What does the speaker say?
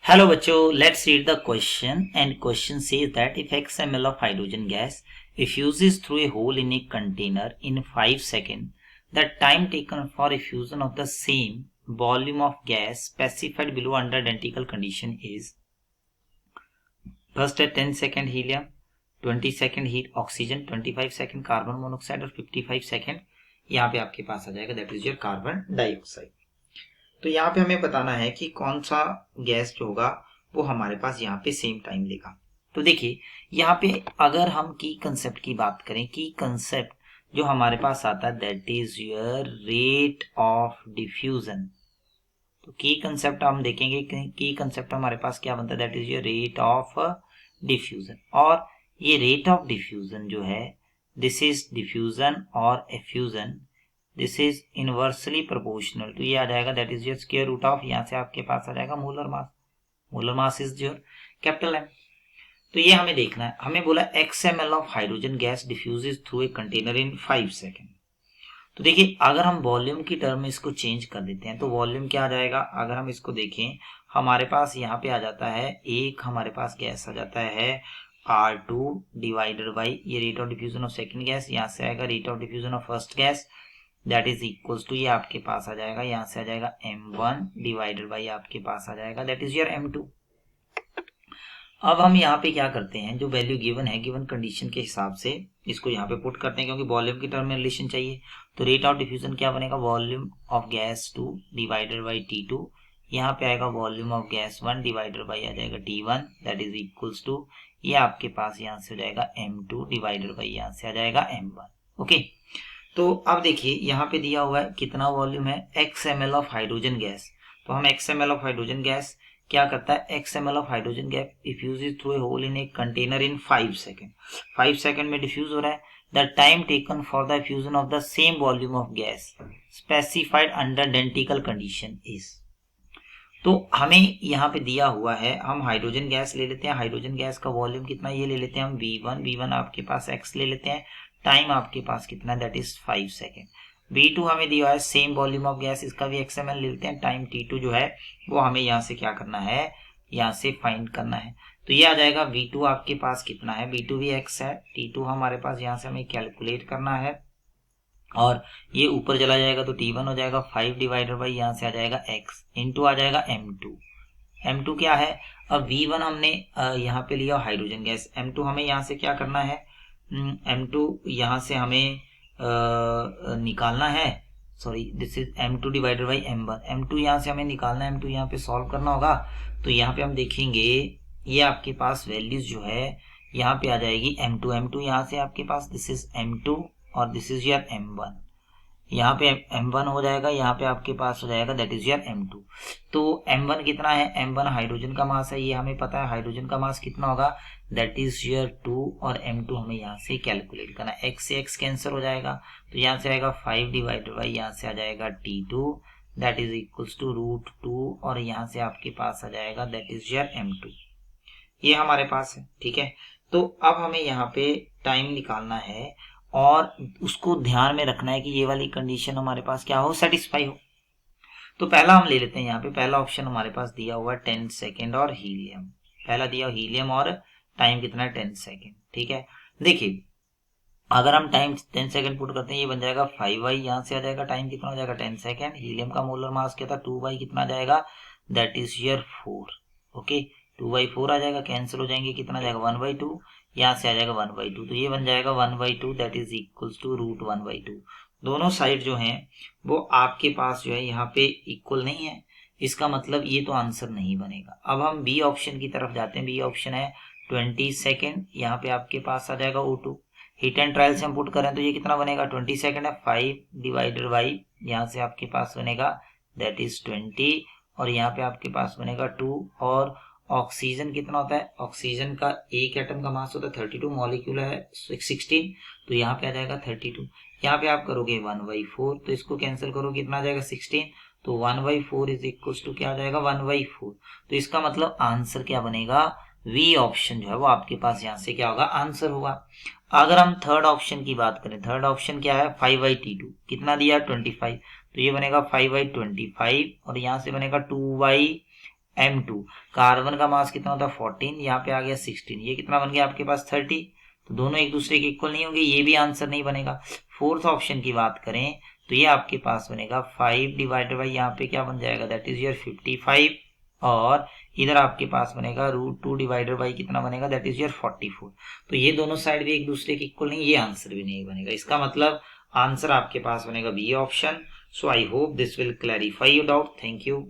Hello बच्चों, let's read the question and question says that if x ml of hydrogen gas effuses through a hole in a container in 5 seconds, the time taken for effusion of the same volume of gas specified below under identical condition is first है 10 second helium, 20 second heat oxygen, 25 second carbon monoxide और 55 second यहाँ पे आपके पास आ जाएगा that is your carbon dioxide. तो यहाँ पे हमें बताना है कि कौन सा गैस जो होगा वो हमारे पास यहाँ पे सेम टाइम लेगा। तो देखिए यहाँ पे अगर हम की कंसेप्ट की बात करें, की कंसेप्ट जो हमारे पास आता है that is your rate of diffusion. तो की कंसेप्ट हम देखेंगे, की कंसेप्ट हमारे पास क्या बनता है that is your rate of diffusion. और ये रेट ऑफ डिफ्यूजन जो है दिस इज डिफ्यूजन और effusion, this is inversely proportional. तो ये आ जाएगा that is your square root of, यहाँ से आपके पास आ जाएगा molar mass. Molar mass is your capital M. तो ये हमें देखना है, हमें बोला x m l of hydrogen gas diffuses through a container in 5 second. तो देखिए अगर हम वॉल्यूम की टर्म में इसको चेंज कर देते हैं तो वॉल्यूम क्या आ जाएगा, अगर हम इसको देखें हमारे पास यहाँ पे आ जाता है एक हमारे पास गैस आ जाता है R2 डिवाइडेड बाई ये rate of diffusion of second gas, यहाँ से आएगा rate of diffusion of first gas that is equals to ये आपके पास आ जाएगा, यहाँ से आ जाएगा M1 डिवाइडेड बाई आपके पास आ जाएगा दैट इज योर M2। अब हम यहाँ पे क्या करते हैं, जो वैल्यू गिवन है गिवन कंडीशन के हिसाब से इसको यहाँ पे पुट करते हैं क्योंकि वॉल्यूम की टर्म में रिलेशन चाहिए। तो रेट ऑफ डिफ्यूजन क्या बनेगा, volume of gas 2 divided by T2, यहाँ पे आएगा volume of gas 1 divided by आ जाएगा T1 that is equals to ये आपके पास यहाँ से हो जाएगा M2 डिवाइडेड बाई यहाँ से आ जाएगा M1। ओके, तो अब देखिए यहाँ पे दिया हुआ है कितना वॉल्यूम है x ml of hydrogen gas. तो हम x ml of hydrogen gas क्या करता है, x ml of hydrogen gas diffuses through a hole in a container in 5 second. 5 second में डिफ्यूज हो रहा है। The time taken for the fusion of the same volume of gas specified under identical condition is. तो हमें यहाँ पे दिया हुआ है, हम हाइड्रोजन गैस ले लेते हैं, हाइड्रोजन गैस का वॉल्यूम कितना ये ले लेते हैं हम V1 आपके पास x ले लेते हैं, टाइम आपके पास कितना है दैट इज 5 सेकेंड। V2 हमें दिया है सेम वॉल्यूम ऑफ गैस, इसका भी XML ले लेते हैं, टाइम T2 जो है वो हमें यहाँ से क्या करना है, यहाँ से फाइंड करना है। तो ये आ जाएगा V2 आपके पास कितना है, V2 भी x है, T2 हमारे पास यहाँ से हमें कैलकुलेट करना है और ये ऊपर चला जाएगा तो T1 हो जाएगा 5 डिवाइडेड बाई यहाँ से आ जाएगा x इंटू आ जाएगा M2। M2 क्या है, अब V1 हमने यहाँ पे लिया हाइड्रोजन गैस, M2 हमें यहाँ से क्या करना है, M2 यहाँ से हमें निकालना है, sorry this is M2 divided by M1। M2 यहाँ से हमें निकालना है, M2 यहाँ पे सॉल्व करना होगा। तो यहाँ पे हम देखेंगे ये आपके पास वैल्यूज जो है यहाँ पे आ जाएगी M2 यहाँ से आपके पास दिस इज M2 और दिस इज योर M1, यहाँ पे M1 हो जाएगा, यहाँ पे आपके पास हो जाएगा दैट इज योर M2। तो M1 कितना है, M1 हाइड्रोजन का मास है, ये हमें पता है हाइड्रोजन का मास कितना होगा दैट इज योर 2 और M2 हमें यहाँ से कैलकुलेट करना है। x से x कैंसिल हो जाएगा तो यहाँ से आएगा 5 डिवाइडेड बाई यहाँ से आ जाएगा T2 that is equals to root 2 और यहाँ से आपके पास आ जाएगा दैट इज योर M2, ये हमारे पास है। ठीक है, तो अब हमें यहाँ पे टाइम निकालना है और उसको ध्यान में रखना है कि ये वाली कंडीशन हमारे पास क्या हो, सेटिस्फाई हो। तो पहला हम ले लेते हैं, यहाँ पे पहला ऑप्शन हमारे पास दिया हुआ 10 सेकेंड और हीलियम, पहला दिया हीलियम और टाइम कितना है 10 सेकेंड। ठीक है, देखिए अगर हम टाइम 10 सेकेंड पुट करते हैं ये बन जाएगा 5y, यहाँ से आ जाएगा टाइम कितना हो जाएगा 10 सेकेंड, हीलियम का मोलर मास क्या था 2y कितना आ जाएगा दैट इज योर 4। ओके, 2/4 आ जाएगा, कैंसिल हो जाएंगे, कितना आ जाएगा 1/2, यहाँ से आ जाएगा 1/2, तो ये बन जाएगा 1/2 that is equals to root 1/2। दोनों साइड जो हैं वो आपके पास जो है यहाँ पे इक्वल नहीं है, इसका मतलब ये तो आंसर नहीं बनेगा। अब हम बी ऑप्शन की तरफ जाते हैं, बी ऑप्शन है 20 सेकेंड, यहाँ पे आपके पास आ जाएगा O2। हीट एंड ट्रायल से हम पुट करें तो ये कितना बनेगा 20 सेकेंड है, 5 डिवाइडेड बाई यहाँ से आपके पास बनेगा दैट इज 20 और यहाँ पे आपके पास बनेगा 2 और ऑक्सीजन कितना होता है, ऑक्सीजन का एक एटम का मास होता है 32, मॉलिक्यूल है 16, तो यहाँ पे आ जाएगा 32। यहाँ पे आप करोगे 1/4 तो इसको कैंसिल करोगे कितना आ जाएगा 16, तो 1/4 इज इक्वल टू क्या आ जाएगा 1/4। तो इसका मतलब आंसर क्या बनेगा, वी ऑप्शन जो है वो आपके पास यहाँ से क्या होगा आंसर होगा। अगर हम थर्ड ऑप्शन की बात करें, थर्ड ऑप्शन क्या है 5/T2 कितना दिया 25, तो ये बनेगा 5/25 और यहाँ से बनेगा 2 M2। कार्बन का मास कितना होता है 14, यहाँ पे आ गया 16, ये कितना बन गया आपके पास 30। तो दोनों एक दूसरे के इक्वल नहीं होंगे, ये भी आंसर नहीं बनेगा। फोर्थ ऑप्शन की बात करें तो ये आपके पास बनेगा 5 डिवाइडेड बाई यहाँ पे क्या बन जाएगा, दैट इज योर 55, और इधर आपके पास बनेगा √2 डिवाइडेड बाई कितना बनेगा, दैट इज योर 44। तो ये दोनों साइड भी एक दूसरे के इक्वल नहीं, ये आंसर भी नहीं बनेगा। इसका मतलब आंसर आपके पास बनेगा B option. So I hope this will clarify your doubt. Thank you.